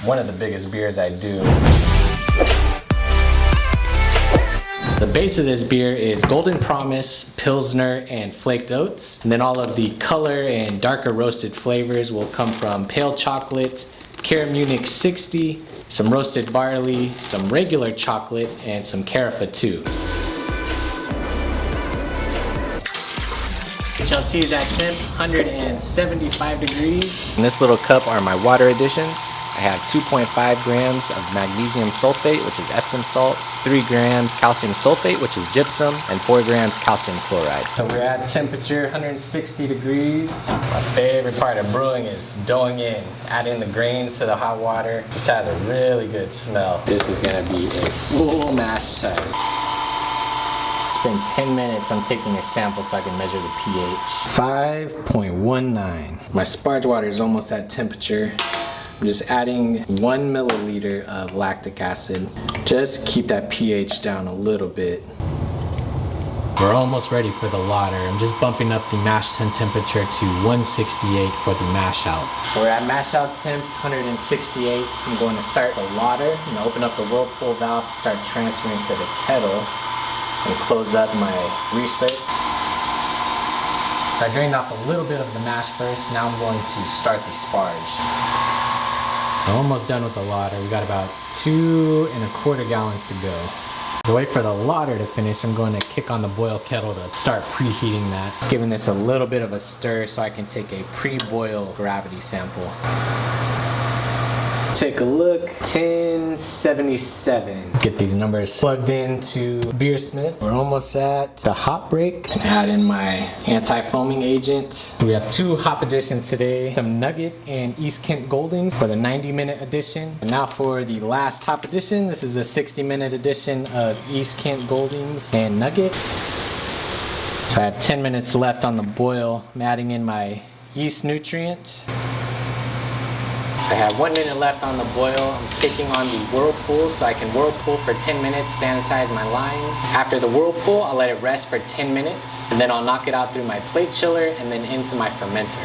one of the biggest beers I do. The base of this beer is Golden Promise, Pilsner, and Flaked Oats. And then all of the color and darker roasted flavors will come from pale chocolate, Cara Munich 60, some roasted barley, some regular chocolate, and some Carafa 2. HLT is at temp 175 degrees. In this little cup are my water additions. I have 2.5 grams of magnesium sulfate, which is Epsom salt, 3 grams calcium sulfate, which is gypsum, and 4 grams calcium chloride. So we're at temperature 160 degrees. My favorite part of brewing is doughing in, adding the grains to the hot water. Just has a really good smell. This is gonna be a full mash tub. It's been 10 minutes. I'm taking a sample so I can measure the pH. 5.19. My sparge water is almost at temperature. I'm just adding 1 milliliter of lactic acid. Just keep that pH down a little bit. We're almost ready for the lauter. I'm just bumping up the mash tun temperature to 168 for the mash out. So we're at mash out temps, 168. I'm going to start the lauter. I'm gonna open up the whirlpool valve to start transferring to the kettle and close up my recirc. I drained off a little bit of the mash first. Now I'm going to start the sparge. I'm almost done with the lauter. We got about 2¼ gallons to go. To wait for the lauter to finish, I'm going to kick on the boil kettle to start preheating that. Just giving this a little bit of a stir so I can take a pre-boil gravity sample. Take a look, 1077. Get these numbers plugged into Beersmith. We're almost at the hop break. And add in my anti-foaming agent. We have 2 hop additions today. Some Nugget and East Kent Goldings for the 90-minute edition. And now for the last hop addition. This is a 60-minute edition of East Kent Goldings and Nugget. So I have 10 minutes left on the boil. I'm adding in my yeast nutrient. So I have 1 minute left on the boil. I'm kicking on the whirlpool so I can whirlpool for 10 minutes, sanitize my lines. After the whirlpool, I'll let it rest for 10 minutes, and then I'll knock it out through my plate chiller and then into my fermenter.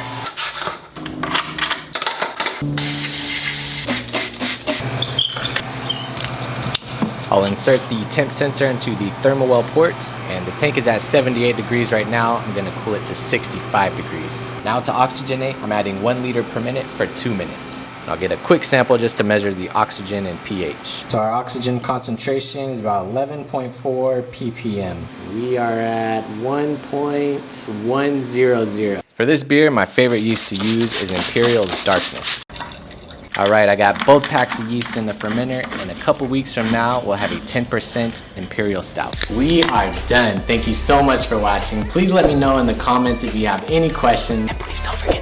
I'll insert the temp sensor into the thermal well port, and the tank is at 78 degrees right now. I'm gonna cool it to 65 degrees. Now to oxygenate, I'm adding 1 liter per minute for 2 minutes. I'll get a quick sample just to measure the oxygen and pH. So our oxygen concentration is about 11.4 ppm. We are at 1.100. For this beer, my favorite yeast to use is Imperial Darkness. Alright, I got both packs of yeast in the fermenter, and a couple weeks from now, we'll have a 10% Imperial Stout. We are done. Thank you so much for watching. Please let me know in the comments if you have any questions. And please don't forget